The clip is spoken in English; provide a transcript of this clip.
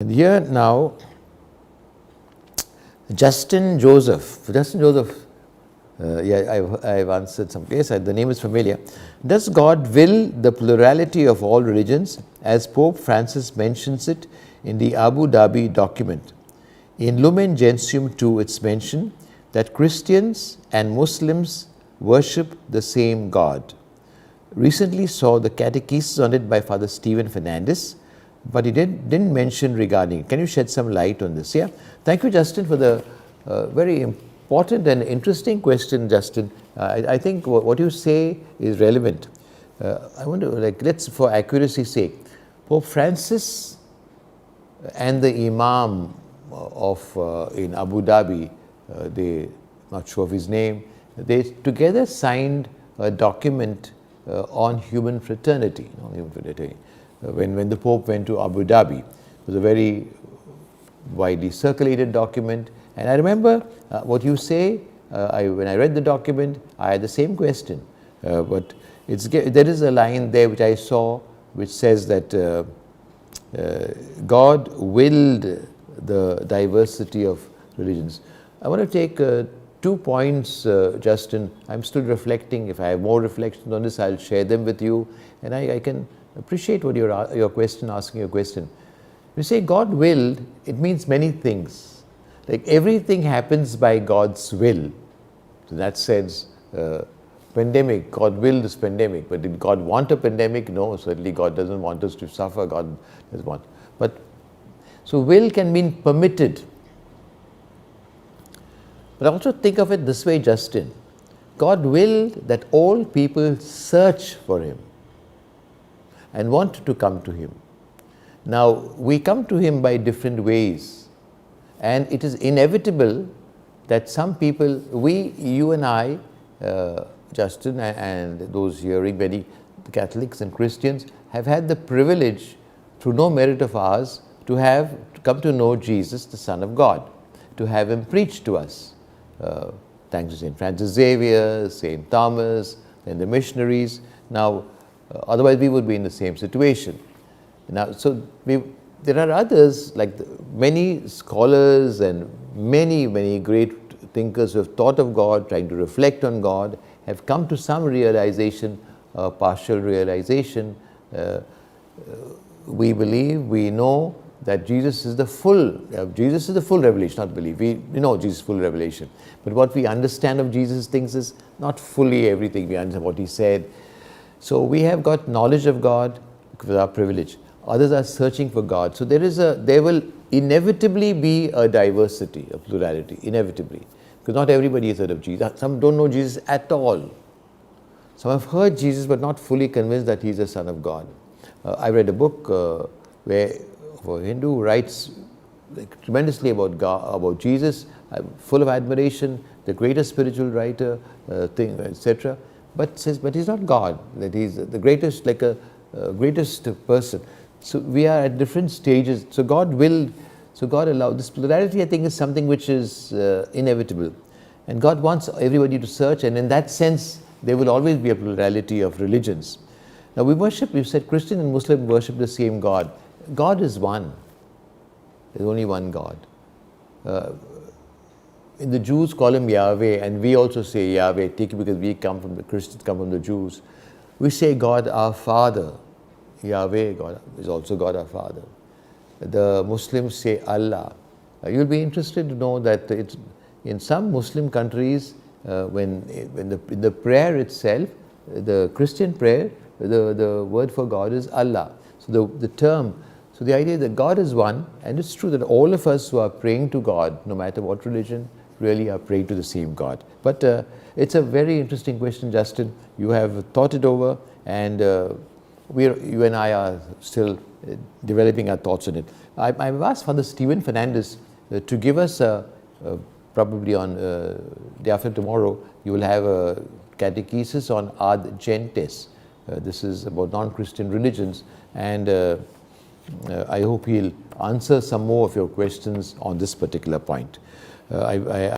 And here now, Justin Joseph, I've answered some place, the name is familiar. Does God will the plurality of all religions, as Pope Francis mentions it in the Abu Dhabi document? In Lumen Gentium 2, it's mentioned that Christians and Muslims worship the same God. Recently saw the catechesis on it by Father Stephen Fernandez, but he didn't mention regarding it. Can you shed some light on this? Yeah. Thank you, Justin, for the very important and interesting question, Justin. I think what you say is relevant. I want to, let's, for accuracy's sake, Pope Francis and the Imam of in Abu Dhabi, not sure of his name, they together signed a document on human fraternity. When the Pope went to Abu Dhabi, it was a very widely circulated document. And I remember what you say, when I read the document, I had the same question. But there is a line there which I saw which says that God willed the diversity of religions. I want to take 2 points, Justin. I'm still reflecting. If I have more reflections on this, I'll share them with you. And I can appreciate what your question, asking your question. You say God willed, it means many things. Like everything happens by God's will. In that sense, pandemic, God willed this pandemic. But did God want a pandemic? No, certainly God doesn't want us to suffer. God doesn't want. But so will can mean permitted. But also think of it this way, Justin. God willed that all people search for Him and want to come to Him. Now, we come to Him by different ways, and it is inevitable that some people, you and I, Justin, and those hearing, many Catholics and Christians, have had the privilege, through no merit of ours, to come to know Jesus, the Son of God, to have Him preached to us. Thanks to St. Francis Xavier, St. Thomas, and the missionaries. Now, otherwise we would be in the same situation. Now, so there are others, like many scholars and many great thinkers who have thought of God, trying to reflect on God, have come to some realization, partial realization. We believe, we know that Jesus is the full revelation, not believe. We know Jesus' full revelation. But what we understand of Jesus' things is not fully everything. We understand what He said. So we have got knowledge of God with our privilege. Others are searching for God. So there will inevitably be a diversity, a plurality, inevitably. Because not everybody has heard of Jesus. Some don't know Jesus at all. Some have heard Jesus but not fully convinced that He's the Son of God. I read a book where a Hindu who writes tremendously about God, about Jesus, full of admiration, the greatest spiritual writer, etc. But says, but He's not God, that He's the greatest, like a greatest person. So we are at different stages. So God allowed this plurality. I think is something which is inevitable, and God wants everybody to search. And in that sense, there will always be a plurality of religions. Now we've said Christian and Muslim worship the same God. God is one. There's only one God. The Jews call Him Yahweh, and we also say Yahweh, because the Christians come from the Jews. We say God our Father. Yahweh, God is also God our Father. The Muslims say Allah. You'll be interested to know that in some Muslim countries, in the prayer itself, the Christian prayer, the word for God is Allah. So the idea that God is one, and it's true that all of us who are praying to God, no matter what religion, really are praying to the same God. But it's a very interesting question, Justin. You have thought it over, and you and I are still developing our thoughts on it. I've asked Father Stephen Fernandez to give us probably on day after tomorrow, you will have a catechesis on ad gentes. This is about non-Christian religions, and I hope he'll answer some more of your questions on this particular point.